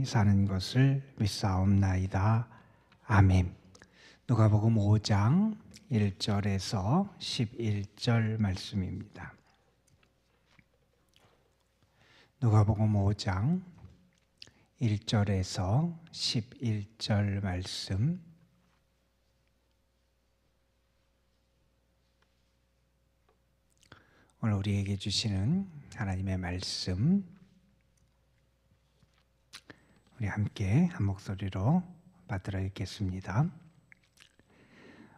사는 것을 믿사옵나이다. 아멘. 누가복음 5장 1절에서 11절 말씀입니다. 누가복음 5장 1절에서 11절 말씀. 오늘 우리에게 주시는 하나님의 말씀, 우리 함께 한 목소리로 받들어 읽겠습니다.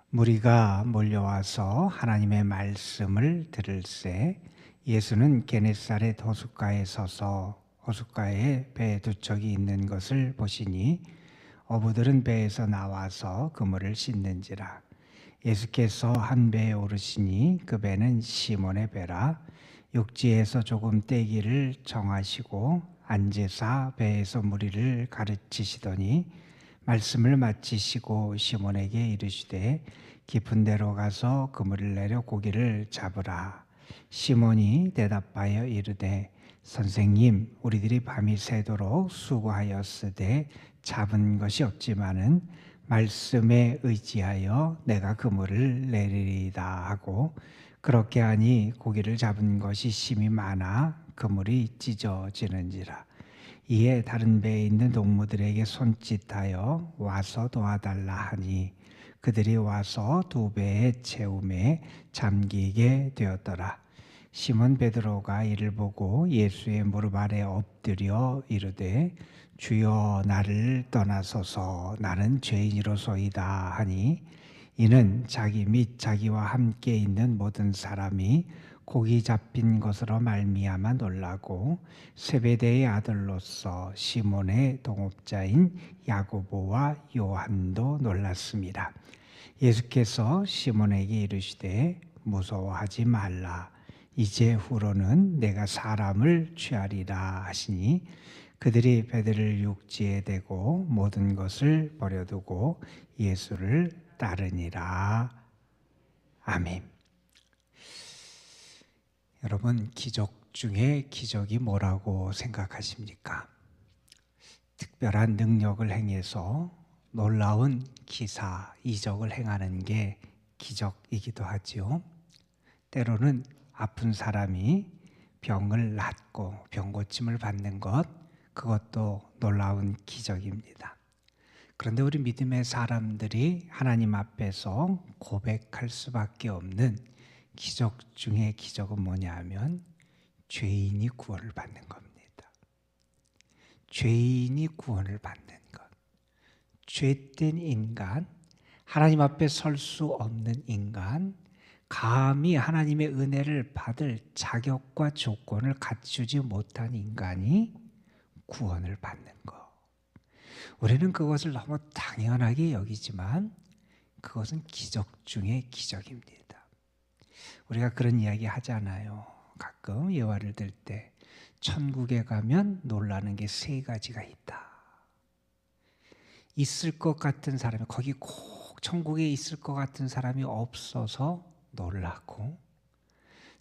무리가 몰려와서 하나님의 말씀을 들을새 예수는 게네사렛 호숫가에 서서 호숫가에 배 두 척이 있는 것을 보시니 어부들은 배에서 나와서 그물을 씻는지라. 예수께서 한 배에 오르시니 그 배는 시몬의 배라. 육지에서 조금 떼기를 정하시고 앉으사 배에서 무리를 가르치시더니 말씀을 마치시고 시몬에게 이르시되 깊은 데로 가서 그물을 내려 고기를 잡으라. 시몬이 대답하여 이르되 선생님, 우리들이 밤이 새도록 수고하였으되 잡은 것이 없지만은 말씀에 의지하여 내가 그물을 내리리이다 하고 그렇게 하니 고기를 잡은 것이 심히 많아 그물이 찢어지는지라. 이에 다른 배에 있는 동무들에게 손짓하여 와서 도와달라 하니 그들이 와서 두 배에 채움에 잠기게 되었더라. 시몬 베드로가 이를 보고 예수의 무릎 아래 엎드려 이르되 주여, 나를 떠나소서, 나는 죄인이로소이다 하니 이는 자기 및 자기와 함께 있는 모든 사람이 고기 잡힌 것으로 말미암아 놀라고 세베대의 아들로서 시몬의 동업자인 야고보와 요한도 놀랐습니다. 예수께서 시몬에게 이르시되 무서워하지 말라. 이제 후로는 내가 사람을 취하리라 하시니 그들이 배들을 육지에 대고 모든 것을 버려두고 예수를 따르니라. 아멘. 여러분, 기적 중에 기적이 뭐라고 생각하십니까? 특별한 능력을 행해서 놀라운 기사, 이적을 행하는 게 기적이기도 하지요. 때로는 아픈 사람이 병을 낫고 병 고침을 받는 것, 그것도 놀라운 기적입니다. 그런데 우리 믿음의 사람들이 하나님 앞에서 고백할 수밖에 없는 기적 중에 기적은 뭐냐 하면 죄인이 구원을 받는 겁니다. 죄인이 구원을 받는 것. 죄된 인간, 하나님 앞에 설 수 없는 인간, 감히 하나님의 은혜를 받을 자격과 조건을 갖추지 못한 인간이 구원을 받는 것. 우리는 그것을 너무 당연하게 여기지만 그것은 기적 중에 기적입니다. 우리가 그런 이야기 하잖아요. 가끔 예화를 들 때 천국에 가면 놀라는 게 세 가지가 있다. 있을 것 같은 사람이, 거기 꼭 천국에 있을 것 같은 사람이 없어서 놀라고,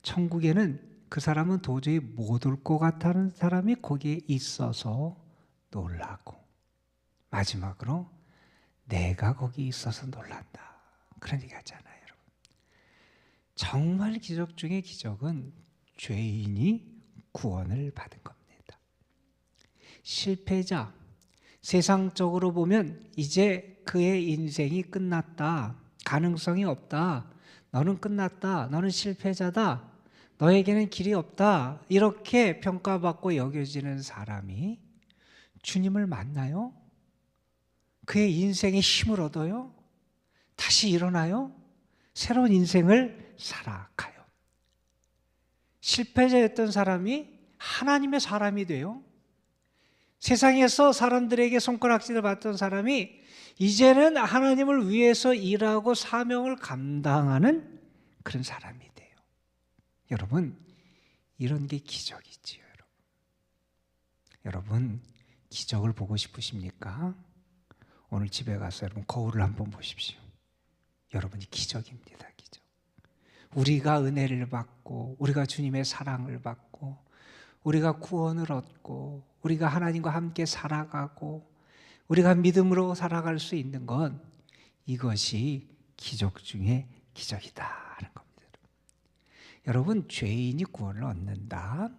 천국에는 그 사람은 도저히 못 올 것 같다는 사람이 거기에 있어서 놀라고, 마지막으로 내가 거기 있어서 놀란다. 그런 얘기 하잖아요. 여러분. 정말 기적 중에 기적은 죄인이 구원을 받은 겁니다. 실패자, 세상적으로 보면 이제 그의 인생이 끝났다. 가능성이 없다. 너는 끝났다. 너는 실패자다. 너에게는 길이 없다. 이렇게 평가받고 여겨지는 사람이 주님을 만나요? 그의 인생에 힘을 얻어요? 다시 일어나요? 새로운 인생을 살아가요. 실패자였던 사람이 하나님의 사람이 돼요. 세상에서 사람들에게 손가락질을 받던 사람이 이제는 하나님을 위해서 일하고 사명을 감당하는 그런 사람이 돼요. 여러분, 이런 게 기적이지요. 여러분, 기적을 보고 싶으십니까? 오늘 집에 가서 여러분 거울을 한번 보십시오. 여러분이 기적입니다. 기적. 우리가 은혜를 받고 우리가 주님의 사랑을 받고 우리가 구원을 얻고 우리가 하나님과 함께 살아가고 우리가 믿음으로 살아갈 수 있는 건 이것이 기적 중에 기적이다 하는 겁니다. 여러분, 죄인이 구원을 얻는다.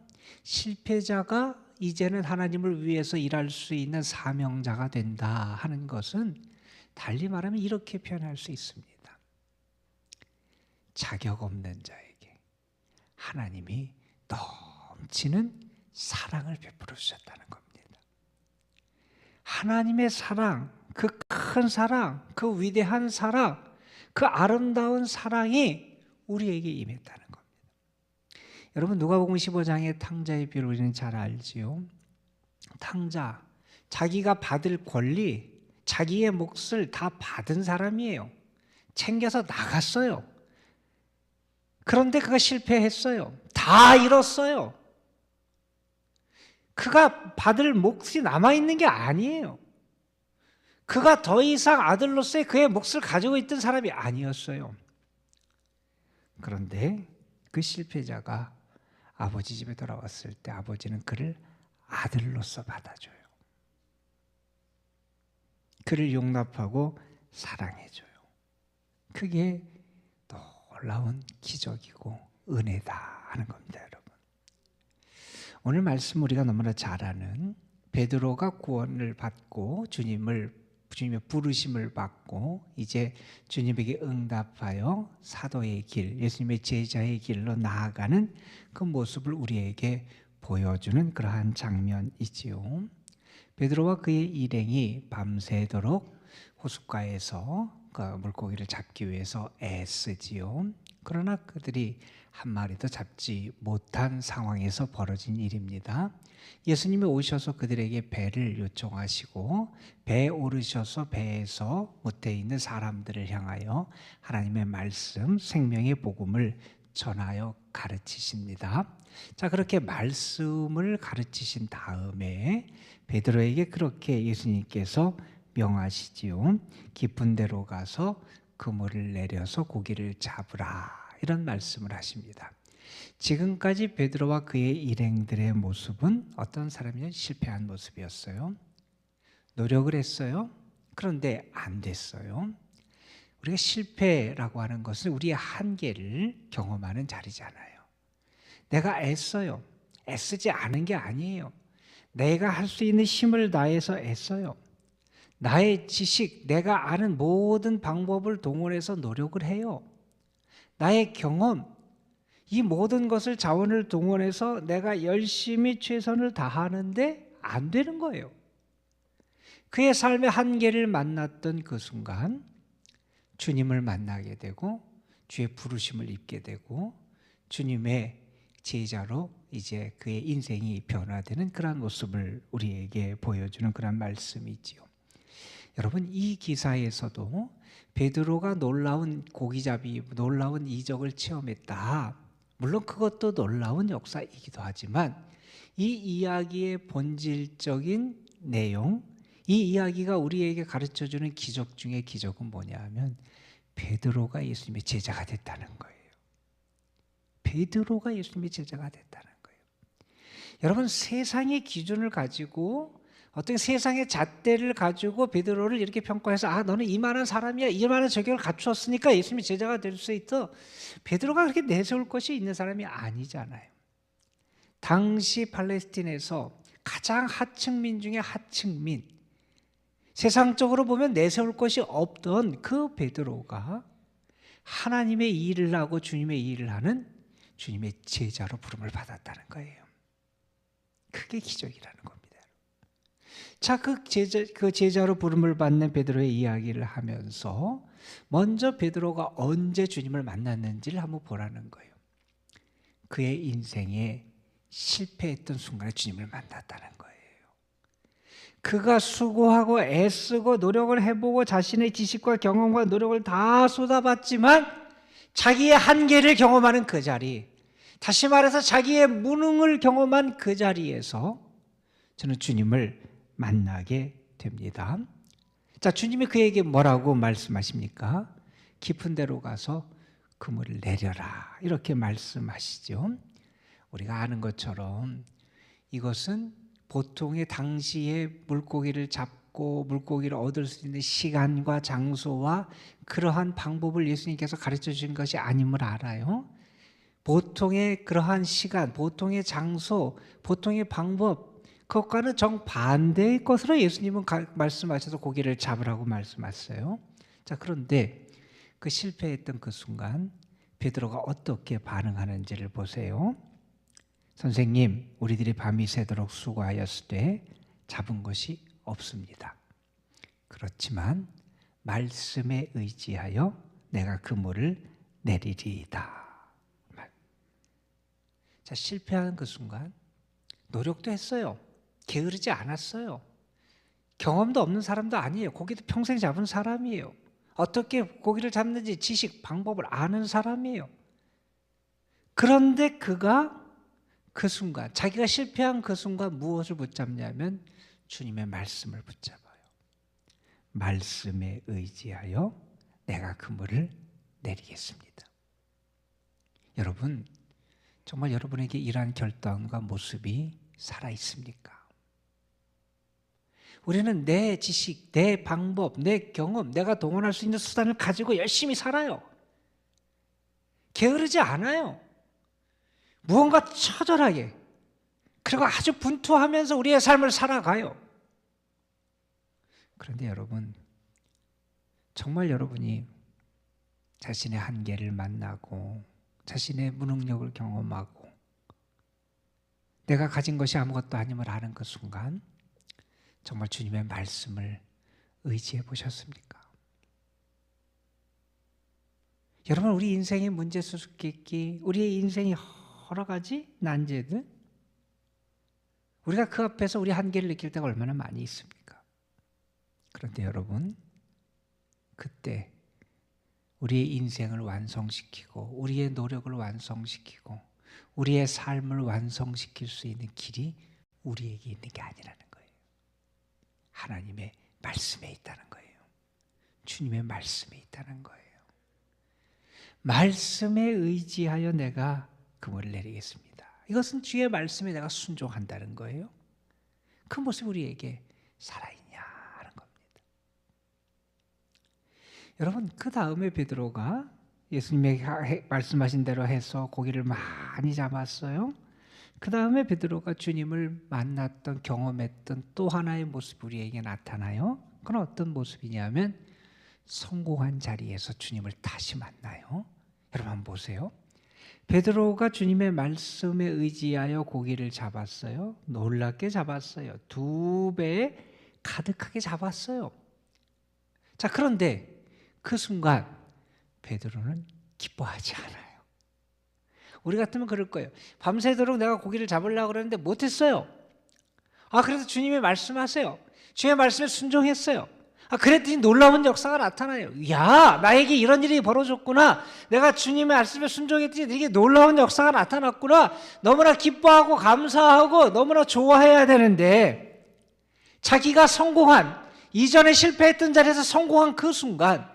실패자가 이제는 하나님을 위해서 일할 수 있는 사명자가 된다 하는 것은 달리 말하면 이렇게 표현할 수 있습니다. 자격 없는 자에게 하나님이 넘치는 사랑을 베풀어 주셨다는 겁니다. 하나님의 사랑, 그 큰 사랑, 그 위대한 사랑, 그 아름다운 사랑이 우리에게 임했다는 겁니다. 여러분, 누가복음 15장의 탕자의 비유를 우리는 잘 알지요. 탕자, 자기가 받을 권리, 자기의 몫을 다 받은 사람이에요. 챙겨서 나갔어요. 그런데 그가 실패했어요. 다 잃었어요. 그가 받을 몫이 남아있는 게 아니에요. 그가 더 이상 아들로서의 그의 몫을 가지고 있던 사람이 아니었어요. 그런데 그 실패자가 아버지 집에 돌아왔을 때 아버지는 그를 아들로서 받아줘요. 그를 용납하고 사랑해줘요. 그게 놀라운 기적이고 은혜다 하는 겁니다, 여러분. 오늘 말씀 우리가 너무나 잘 아는 베드로가 구원을 받고 주님의 부르심을 받고 이제 주님에게 응답하여 사도의 길, 예수님의 제자의 길로 나아가는 그 모습을 우리에게 보여주는 그러한 장면이지요. 베드로와 그의 일행이 밤새도록 호숫가에서 그 물고기를 잡기 위해서 애쓰지요. 그러나 그들이 한 마리도 잡지 못한 상황에서 벌어진 일입니다. 예수님이 오셔서 그들에게 배를 요청하시고 배에 오르셔서 배에서 못해 있는 사람들을 향하여 하나님의 말씀, 생명의 복음을 전하여 가르치십니다. 자, 그렇게 말씀을 가르치신 다음에 베드로에게 그렇게 예수님께서 명하시지요. 깊은 데로 가서 그물을 내려서 고기를 잡으라. 이런 말씀을 하십니다. 지금까지 베드로와 그의 일행들의 모습은 어떤 사람이냐? 실패한 모습이었어요. 노력을 했어요. 그런데 안 됐어요. 우리가 실패라고 하는 것은 우리의 한계를 경험하는 자리잖아요. 내가 애써요. 애쓰지 않은 게 아니에요. 내가 할 수 있는 힘을 다해서 애써요. 나의 지식, 내가 아는 모든 방법을 동원해서 노력을 해요. 나의 경험, 이 모든 것을 자원을 동원해서 내가 열심히 최선을 다하는데 안 되는 거예요. 그의 삶의 한계를 만났던 그 순간 주님을 만나게 되고 주의 부르심을 입게 되고 주님의 제자로 이제 그의 인생이 변화되는 그런 모습을 우리에게 보여주는 그런 말씀이지요. 여러분, 이 기사에서도 베드로가 놀라운 고기잡이, 놀라운 이적을 체험했다. 물론 그것도 놀라운 역사이기도 하지만 이 이야기의 본질적인 내용, 이 이야기가 우리에게 가르쳐주는 기적 중에 기적은 뭐냐 하면 베드로가 예수님의 제자가 됐다는 거예요. 베드로가 예수님의 제자가 됐다는 거예요. 여러분, 세상의 기준을 가지고 어떤 세상의 잣대를 가지고 베드로를 이렇게 평가해서 너는 이만한 사람이야, 이만한 저격을 갖추었으니까 예수님의 제자가 될 수 있어. 베드로가 그렇게 내세울 것이 있는 사람이 아니잖아요. 당시 팔레스틴에서 가장 하층민 중에 하층민, 세상적으로 보면 내세울 것이 없던 그 베드로가 하나님의 일을 하고 주님의 일을 하는 주님의 제자로 부름을 받았다는 거예요. 그게 기적이라는 겁니다. 자, 그 제자로 부름을 받는 베드로의 이야기를 하면서 먼저 베드로가 언제 주님을 만났는지를 한번 보라는 거예요. 그의 인생에 실패했던 순간에 주님을 만났다는 거예요. 그가 수고하고 애쓰고 노력을 해보고 자신의 지식과 경험과 노력을 다 쏟아봤지만 자기의 한계를 경험하는 그 자리, 다시 말해서 자기의 무능을 경험한 그 자리에서 저는 주님을 만나게 됩니다. 자, 주님이 그에게 뭐라고 말씀하십니까? 깊은 데로 가서 그물을 내려라, 이렇게 말씀하시죠. 우리가 아는 것처럼 이것은 보통의 당시에 물고기를 잡고 물고기를 얻을 수 있는 시간과 장소와 그러한 방법을 예수님께서 가르쳐 주신 것이 아님을 알아요. 보통의 그러한 시간, 보통의 장소, 보통의 방법, 그것과는 정반대의 것으로 예수님은 말씀하셔서 고기를 잡으라고 말씀하셨어요. 자, 그런데 그 실패했던 그 순간 베드로가 어떻게 반응하는지를 보세요. 선생님, 우리들이 밤이 새도록 수고하였을 때 잡은 것이 없습니다. 그렇지만 말씀에 의지하여 내가 그물을 내리리이다. 자, 실패하는 그 순간 노력도 했어요. 게으르지 않았어요. 경험도 없는 사람도 아니에요. 고기도 평생 잡은 사람이에요. 어떻게 고기를 잡는지 지식, 방법을 아는 사람이에요. 그런데 그가 그 순간, 자기가 실패한 그 순간 무엇을 붙잡냐면 주님의 말씀을 붙잡아요. 말씀에 의지하여 내가 그물을 내리겠습니다. 여러분, 정말 여러분에게 이러한 결단과 모습이 살아 있습니까? 우리는 내 지식, 내 방법, 내 경험, 내가 동원할 수 있는 수단을 가지고 열심히 살아요. 게으르지 않아요. 무언가 처절하게, 그리고 아주 분투하면서 우리의 삶을 살아가요. 그런데 여러분, 정말 여러분이 자신의 한계를 만나고 자신의 무능력을 경험하고 내가 가진 것이 아무것도 아님을 아는 그 순간 정말 주님의 말씀을 의지해 보셨습니까? 여러분, 우리 인생의 문제 수수께끼, 우리의 인생의 여러 가지 난제들, 우리가 그 앞에서 우리 한계를 느낄 때가 얼마나 많이 있습니까? 그런데 여러분, 그때 우리의 인생을 완성시키고 우리의 노력을 완성시키고 우리의 삶을 완성시킬 수 있는 길이 우리에게 있는 게 아니라는 거예요. 하나님의 말씀에 있다는 거예요. 주님의 말씀에 있다는 거예요. 말씀에 의지하여 내가 그물을 내리겠습니다. 이것은 주의 말씀에 내가 순종한다는 거예요. 그 모습이 우리에게 살아있냐 하는 겁니다. 여러분, 그 다음에 베드로가 예수님이 말씀하신 대로 해서 고기를 많이 잡았어요. 그 다음에 베드로가 주님을 만났던, 경험했던 또 하나의 모습이 우리에게 나타나요. 그건 어떤 모습이냐면 성공한 자리에서 주님을 다시 만나요. 여러분 한번 보세요. 베드로가 주님의 말씀에 의지하여 고기를 잡았어요. 놀랍게 잡았어요. 2배 가득하게 잡았어요. 자, 그런데 그 순간 베드로는 기뻐하지 않아요. 우리 같으면 그럴 거예요. 밤새도록 내가 고기를 잡으려고 그러는데 못했어요. 그래서 주님이 말씀하세요. 주의 말씀에 순종했어요. 그랬더니 놀라운 역사가 나타나요. 야, 나에게 이런 일이 벌어졌구나. 내가 주님의 말씀에 순종했더니 이게 놀라운 역사가 나타났구나. 너무나 기뻐하고 감사하고 너무나 좋아해야 되는데 자기가 성공한, 이전에 실패했던 자리에서 성공한 그 순간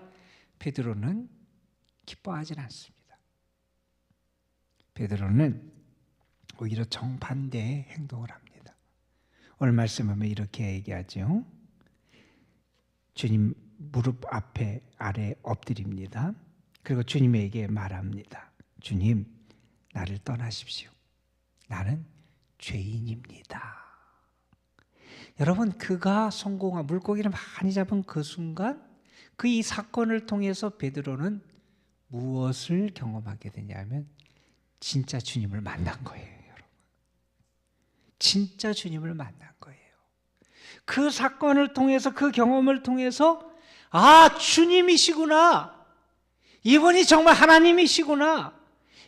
베드로는 기뻐하지 않습니다. 베드로는 오히려 정반대의 행동을 합니다. 오늘 말씀하면 이렇게 얘기하죠. 주님 무릎 아래 엎드립니다. 그리고 주님에게 말합니다. 주님, 나를 떠나십시오. 나는 죄인입니다. 여러분, 그가 성공한, 물고기를 많이 잡은 그 순간 그 이 사건을 통해서 베드로는 무엇을 경험하게 되냐면 진짜 주님을 만난 거예요. 여러분, 진짜 주님을 만난 거예요. 그 사건을 통해서, 그 경험을 통해서 주님이시구나, 이분이 정말 하나님이시구나,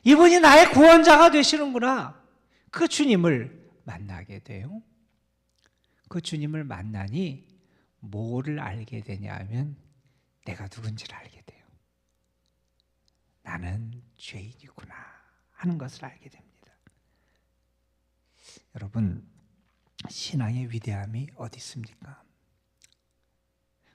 이분이 나의 구원자가 되시는구나, 그 주님을 만나게 돼요. 그 주님을 만나니 뭐를 알게 되냐면 내가 누군지를 알게 돼요. 나는 죄인이구나 하는 것을 알게 됩니다. 여러분, 신앙의 위대함이 어디 있습니까?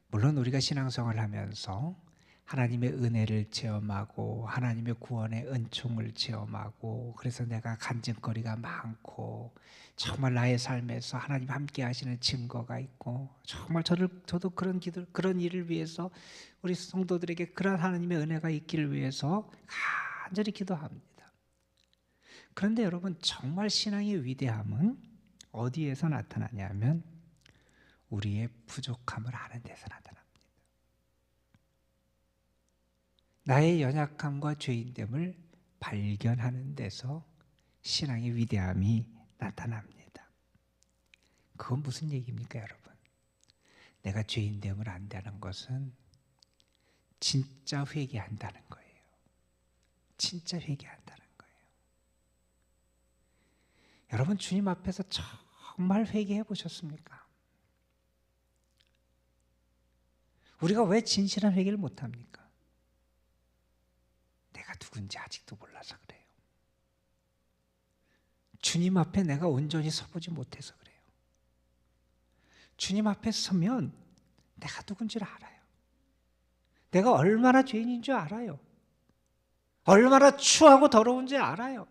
물론 우리가 신앙생활을 하면서 하나님의 은혜를 체험하고 하나님의 구원의 은총을 체험하고, 그래서 내가 간증거리가 많고 정말 나의 삶에서 하나님 함께 하시는 증거가 있고, 정말 저도 그런 일을 위해서, 우리 성도들에게 그런 하나님의 은혜가 있기를 위해서 간절히 기도합니다. 그런데 여러분, 정말 신앙의 위대함은 어디에서 나타나냐면 우리의 부족함을 아는 데서 나타납니다. 나의 연약함과 죄인됨을 발견하는 데서 신앙의 위대함이 나타납니다. 그건 무슨 얘기입니까, 여러분? 내가 죄인됨을 안다는 것은 진짜 회개한다는 거예요. 진짜 회개한다는 거예요. 여러분, 주님 앞에서 정말 회개해 보셨습니까? 우리가 왜 진실한 회개를 못합니까? 내가 누군지 아직도 몰라서 그래요. 주님 앞에 내가 온전히 서보지 못해서 그래요. 주님 앞에 서면 내가 누군지를 알아요. 내가 얼마나 죄인인 줄 알아요. 얼마나 추하고 더러운지 알아요.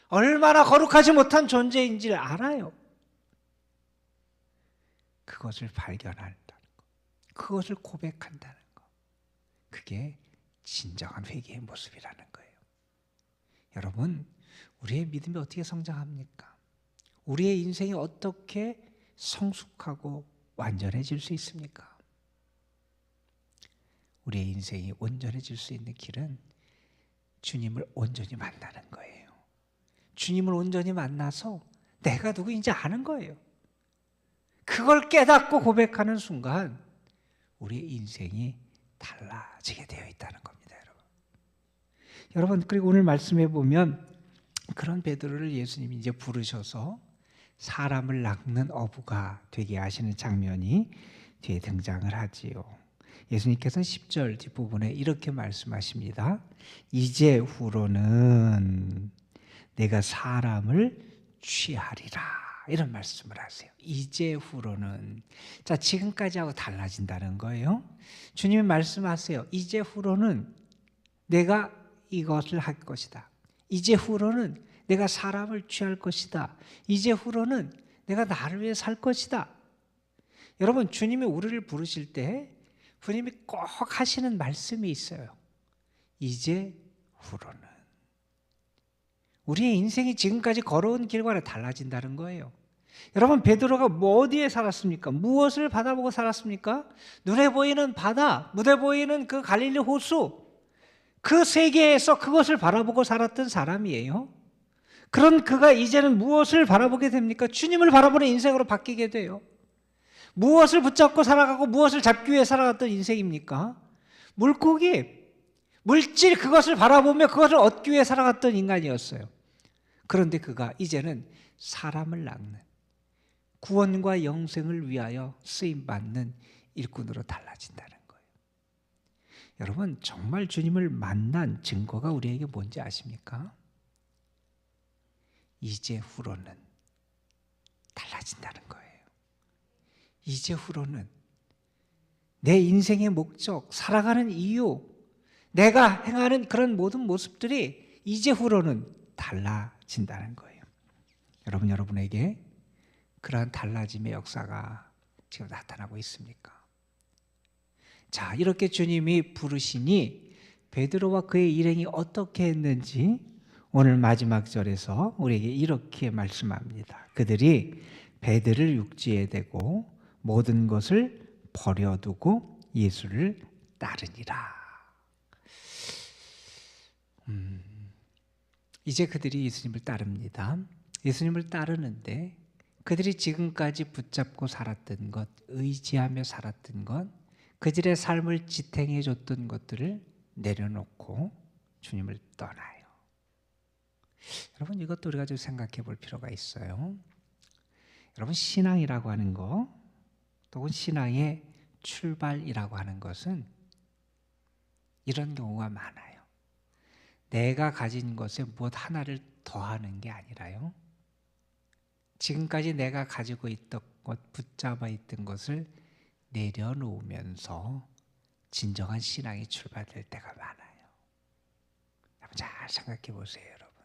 얼마나 거룩하지 못한 존재인지를 알아요. 그것을 발견한다는 것, 그것을 고백한다는 것, 그게 진정한 회개의 모습이라는 거예요. 여러분, 우리의 믿음이 어떻게 성장합니까? 우리의 인생이 어떻게 성숙하고 완전해질 수 있습니까? 우리의 인생이 온전해질 수 있는 길은 주님을 온전히 만나는 거예요. 주님을 온전히 만나서 내가 누구인지 아는 거예요. 그걸 깨닫고 고백하는 순간 우리의 인생이 달라지게 되어 있다는 겁니다, 여러분. 여러분, 그리고 오늘 말씀해 보면 그런 베드로를 예수님이 이제 부르셔서 사람을 낚는 어부가 되게 하시는 장면이 뒤에 등장을 하지요. 예수님께서 10절 뒷부분에 이렇게 말씀하십니다. 이제후로는 내가 사람을 취하리라, 이런 말씀을 하세요. 이제후로는, 자, 지금까지하고 달라진다는 거예요. 주님이 말씀하세요. 이제후로는 내가 이것을 할 것이다. 이제후로는 내가 사람을 취할 것이다. 이제후로는 내가 나를 위해 살 것이다. 여러분, 주님이 우리를 부르실 때 주님이 꼭 하시는 말씀이 있어요. 이제후로는. 우리의 인생이 지금까지 걸어온 길과는 달라진다는 거예요. 여러분, 베드로가 어디에 살았습니까? 무엇을 바라보고 살았습니까? 눈에 보이는 바다, 눈에 보이는 그 갈릴리 호수, 그 세계에서 그것을 바라보고 살았던 사람이에요. 그런 그가 이제는 무엇을 바라보게 됩니까? 주님을 바라보는 인생으로 바뀌게 돼요. 무엇을 붙잡고 살아가고 무엇을 잡기 위해 살아갔던 인생입니까? 물고기, 물질, 그것을 바라보며 그것을 얻기 위해 살아갔던 인간이었어요. 그런데 그가 이제는 사람을 낚는, 구원과 영생을 위하여 쓰임받는 일꾼으로 달라진다는 거예요. 여러분, 정말 주님을 만난 증거가 우리에게 뭔지 아십니까? 이제후로는 달라진다는 거예요. 이제후로는 내 인생의 목적, 살아가는 이유, 내가 행하는 그런 모든 모습들이 이제후로는 달라진다는 거예요. 여러분에게 그러한 달라짐의 역사가 지금 나타나고 있습니까? 자, 이렇게 주님이 부르시니 베드로와 그의 일행이 어떻게 했는지 오늘 마지막 절에서 우리에게 이렇게 말씀합니다. 그들이 배들을 육지에 대고 모든 것을 버려두고 예수를 따르니라. 이제 그들이 예수님을 따릅니다. 예수님을 따르는데 그들이 지금까지 붙잡고 살았던 것, 의지하며 살았던 것, 그들의 삶을 지탱해 줬던 것들을 내려놓고 주님을 떠나요. 여러분, 이것도 우리가 좀 생각해 볼 필요가 있어요. 여러분, 신앙이라고 하는 거, 또는 신앙의 출발이라고 하는 것은 이런 경우가 많아요. 내가 가진 것에 무엇 하나를 더하는 게 아니라요, 지금까지 내가 가지고 있던 것, 붙잡아 있던 것을 내려놓으면서 진정한 신앙이 출발될 때가 많아요. 한번 잘 생각해 보세요, 여러분.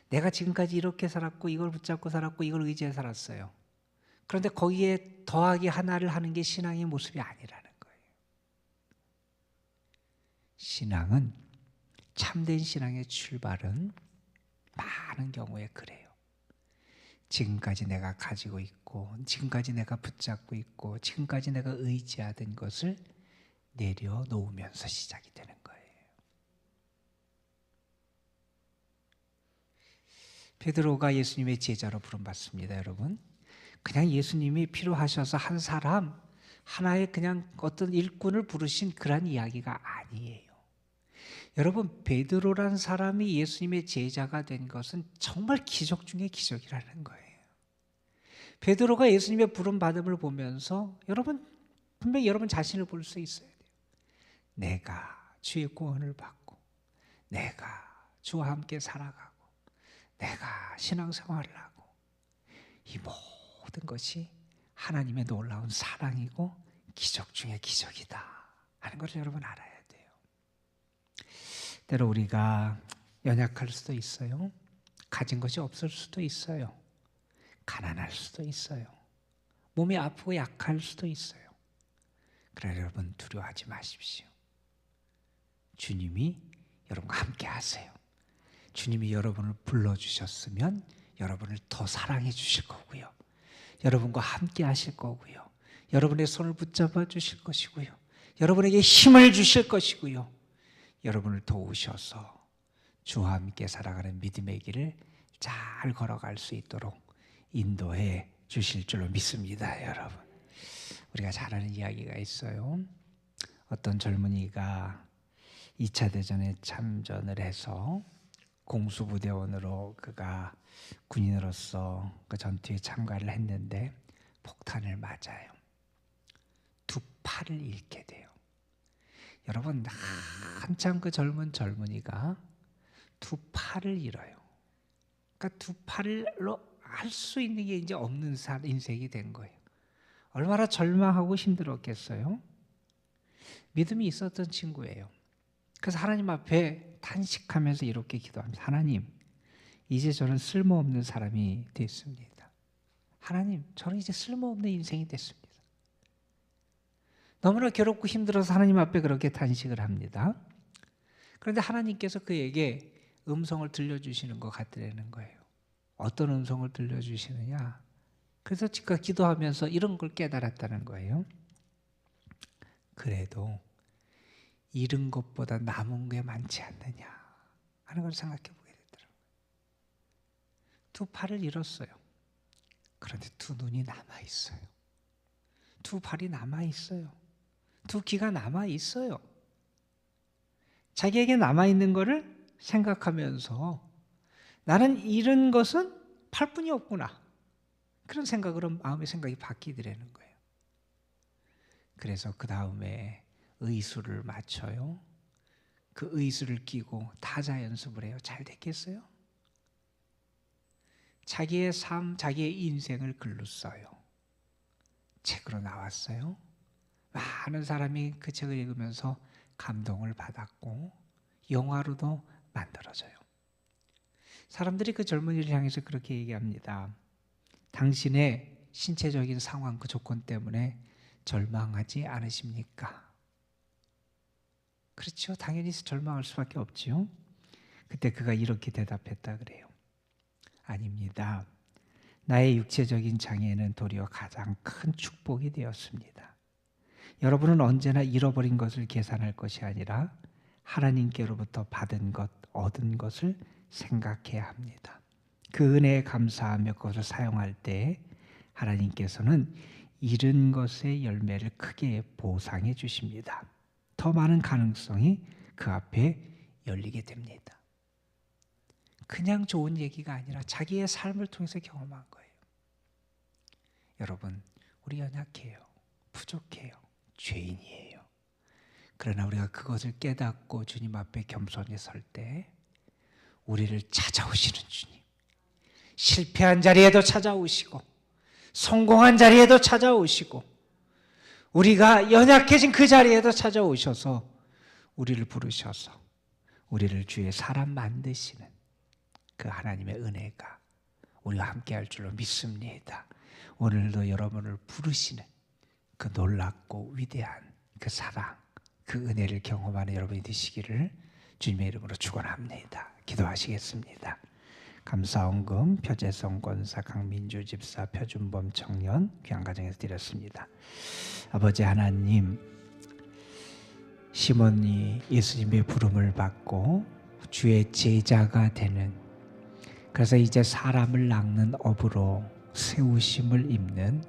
내가 지금까지 이렇게 살았고 이걸 붙잡고 살았고 이걸 의지해 살았어요. 그런데 거기에 더하기 하나를 하는 게 신앙의 모습이 아니라는 거예요. 신앙은, 참된 신앙의 출발은 많은 경우에 그래요. 지금까지 내가 가지고 있고, 지금까지 내가 붙잡고 있고, 지금까지 내가 의지하던 것을 내려놓으면서 시작이 되는 거예요. 베드로가 예수님의 제자로 부름받습니다, 여러분. 그냥 예수님이 필요하셔서 한 사람 하나의 그냥 어떤 일꾼을 부르신 그런 이야기가 아니에요. 여러분, 베드로란 사람이 예수님의 제자가 된 것은 정말 기적 중에 기적이라는 거예요. 베드로가 예수님의 부름받음을 보면서 여러분, 분명히 여러분 자신을 볼 수 있어야 돼요. 내가 주의 구원을 받고, 내가 주와 함께 살아가고, 내가 신앙생활을 하고, 이 모든 것이 하나님의 놀라운 사랑이고 기적 중에 기적이다 하는 것을 여러분 알아야 돼요. 때로 우리가 연약할 수도 있어요. 가진 것이 없을 수도 있어요. 가난할 수도 있어요. 몸이 아프고 약할 수도 있어요. 그러나 여러분 두려워하지 마십시오. 주님이 여러분과 함께 하세요. 주님이 여러분을 불러주셨으면 여러분을 더 사랑해 주실 거고요. 여러분과 함께 하실 거고요. 여러분의 손을 붙잡아 주실 것이고요. 여러분에게 힘을 주실 것이고요. 여러분을 도우셔서 주와 함께 살아가는 믿음의 길을 잘 걸어갈 수 있도록 인도해 주실 줄로 믿습니다, 여러분. 우리가 잘 아는 이야기가 있어요. 어떤 젊은이가 2차 대전에 참전을 해서 공수부대원으로 그가 군인으로서 그 전투에 참가를 했는데 폭탄을 맞아요. 두 팔을 잃게 돼요. 여러분, 한참 그 젊은 젊은이가 두 팔을 잃어요. 그러니까 두 팔로 할 수 있는 게 이제 없는 인생이 된 거예요. 얼마나 절망하고 힘들었겠어요? 믿음이 있었던 친구예요. 그래서 하나님 앞에 탄식하면서 이렇게 기도합니다. 하나님, 이제 저는 쓸모없는 사람이 됐습니다. 하나님, 저는 이제 쓸모없는 인생이 됐습니다. 너무나 괴롭고 힘들어서 하나님 앞에 그렇게 탄식을 합니다. 그런데 하나님께서 그에게 음성을 들려주시는 것 같으라는 거예요. 어떤 음성을 들려주시느냐? 그래서 제가 기도하면서 이런 걸 깨달았다는 거예요. 그래도 잃은 것보다 남은 게 많지 않느냐 하는 걸 생각해 보게 되더라고요. 두 팔을 잃었어요. 그런데 두 눈이 남아있어요. 두 발이 남아있어요. 두 귀가 남아있어요. 자기에게 남아있는 거를 생각하면서 나는 잃은 것은 팔뿐이 없구나. 그런 생각으로 마음의 생각이 바뀌더라는 거예요. 그래서 그 다음에 의수를 맞춰요. 그 의수를 끼고 타자 연습을 해요. 잘 됐겠어요? 자기의 삶, 자기의 인생을 글로 써요. 책으로 나왔어요. 많은 사람이 그 책을 읽으면서 감동을 받았고 영화로도 만들어져요. 사람들이 그 젊은이를 향해서 그렇게 얘기합니다. 당신의 신체적인 상황, 그 조건 때문에 절망하지 않으십니까? 그렇죠. 당연히 절망할 수밖에 없지요. 그때 그가 이렇게 대답했다 그래요. 아닙니다. 나의 육체적인 장애는 도리어 가장 큰 축복이 되었습니다. 여러분은 언제나 잃어버린 것을 계산할 것이 아니라 하나님께로부터 받은 것, 얻은 것을 생각해야 합니다. 그 은혜에 감사하며 그것을 사용할 때 하나님께서는 잃은 것의 열매를 크게 보상해 주십니다. 더 많은 가능성이 그 앞에 열리게 됩니다. 그냥 좋은 얘기가 아니라 자기의 삶을 통해서 경험한 거예요. 여러분, 우리 연약해요. 부족해요. 죄인이에요. 그러나 우리가 그것을 깨닫고 주님 앞에 겸손히 설 때 우리를 찾아오시는 주님, 실패한 자리에도 찾아오시고 성공한 자리에도 찾아오시고 우리가 연약해진 그 자리에도 찾아오셔서 우리를 부르셔서 우리를 주의 사람 만드시는 그 하나님의 은혜가 우리와 함께할 줄로 믿습니다. 오늘도 여러분을 부르시는 그 놀랍고 위대한 그 사랑, 그 은혜를 경험하는 여러분이 되시기를 주님의 이름으로 축원합니다. 기도하시겠습니다. 감사원금 표재성 권사 강민주 집사 표준범 청년 귀한 가정에서 드렸습니다. 아버지 하나님, 시몬이 예수님의 부름을 받고 주의 제자가 되는, 그래서 이제 사람을 낚는 업으로 세우심을 입는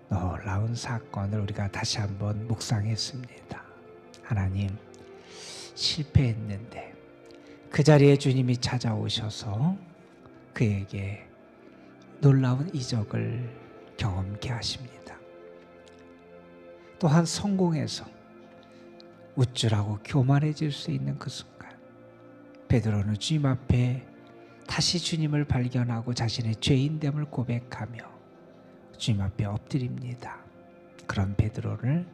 놀라운 사건을 우리가 다시 한번 묵상했습니다. 하나님, 실패했는데 그 자리에 주님이 찾아오셔서 그에게 놀라운 이적을 경험케 하십니다. 또한 성공해서 우쭐하고 교만해질 수 있는 그 순간, 베드로는 주님 앞에 다시 주님을 발견하고 자신의 죄인됨을 고백하며 주님 앞에 엎드립니다. 그런 베드로를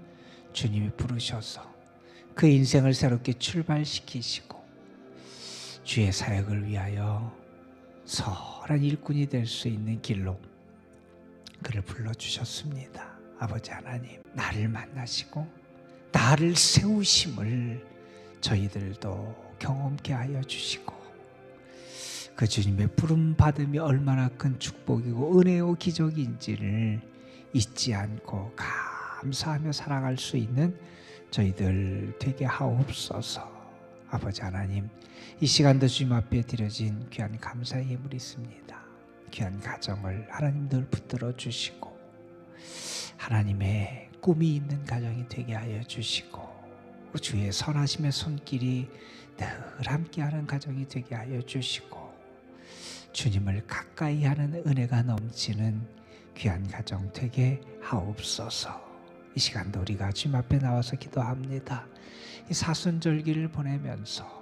주님이 부르셔서 그 인생을 새롭게 출발시키시고 주의 사역을 위하여 선한 일꾼이 될 수 있는 길로 그를 불러주셨습니다. 아버지 하나님, 나를 만나시고 나를 세우심을 저희들도 경험케 하여 주시고, 그 주님의 부름 받음이 얼마나 큰 축복이고 은혜요 기적인지를 잊지 않고 감사하며 살아갈 수 있는 저희들 되게 하옵소서. 아버지 하나님, 이 시간도 주님 앞에 드려진 귀한 감사의 예물이 있습니다. 귀한 가정을 하나님 늘 붙들어 주시고 하나님의 꿈이 있는 가정이 되게 하여 주시고 주의 선하심의 손길이 늘 함께하는 가정이 되게 하여 주시고 주님을 가까이 하는 은혜가 넘치는 귀한 가정 되게 하옵소서. 이 시간도 우리가 주님 앞에 나와서 기도합니다. 이 사순절기를 보내면서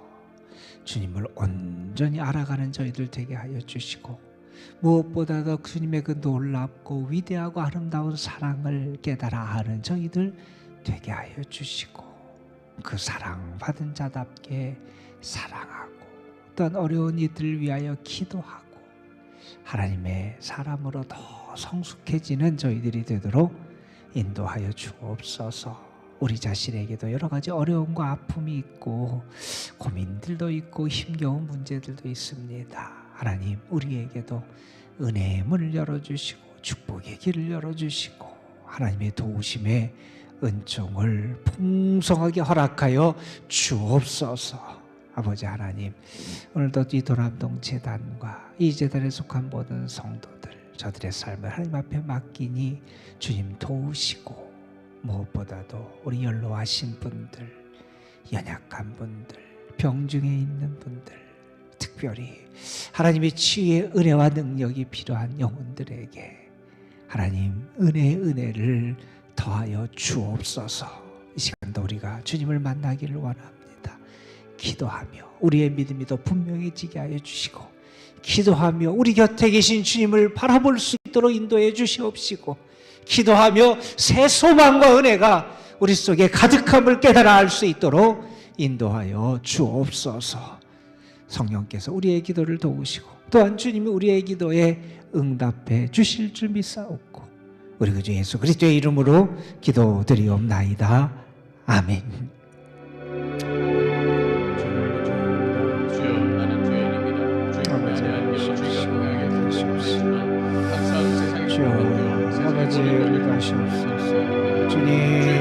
주님을 온전히 알아가는 저희들 되게 하여 주시고, 무엇보다도 주님의 그 놀랍고 위대하고 아름다운 사랑을 깨달아 아는 저희들 되게 하여 주시고, 그 사랑받은 자답게 사랑하고 또한 어려운 이들을 위하여 기도하고 하나님의 사람으로 더 성숙해지는 저희들이 되도록 인도하여 주옵소서. 우리 자신에게도 여러 가지 어려움과 아픔이 있고 고민들도 있고 힘겨운 문제들도 있습니다. 하나님, 우리에게도 은혜의 문을 열어주시고 축복의 길을 열어주시고 하나님의 도우심의 은총을 풍성하게 허락하여 주옵소서. 아버지 하나님, 오늘도 이 도남동 재단과 이 재단에 속한 모든 성도들, 저들의 삶을 하나님 앞에 맡기니 주님 도우시고, 무엇보다도 우리 연로하신 분들, 연약한 분들, 병중에 있는 분들, 특별히 하나님의 치유의 은혜와 능력이 필요한 영혼들에게 하나님 은혜의 은혜를 더하여 주옵소서. 이 시간도 우리가 주님을 만나기를 원합니다. 기도하며 우리의 믿음이 더 분명해지게 하여 주시고, 기도하며 우리 곁에 계신 주님을 바라볼 수 있도록 인도해 주시옵시고, 기도하며 새 소망과 은혜가 우리 속에 가득함을 깨달아 알 수 있도록 인도하여 주옵소서. 성령께서 우리의 기도를 도우시고 또한 주님이 우리의 기도에 응답해 주실 줄 믿사옵고, 우리 구주 예수 그리스도의 이름으로 기도드리옵나이다. 아멘. 아버지, 우리 가시옵소서. 주님,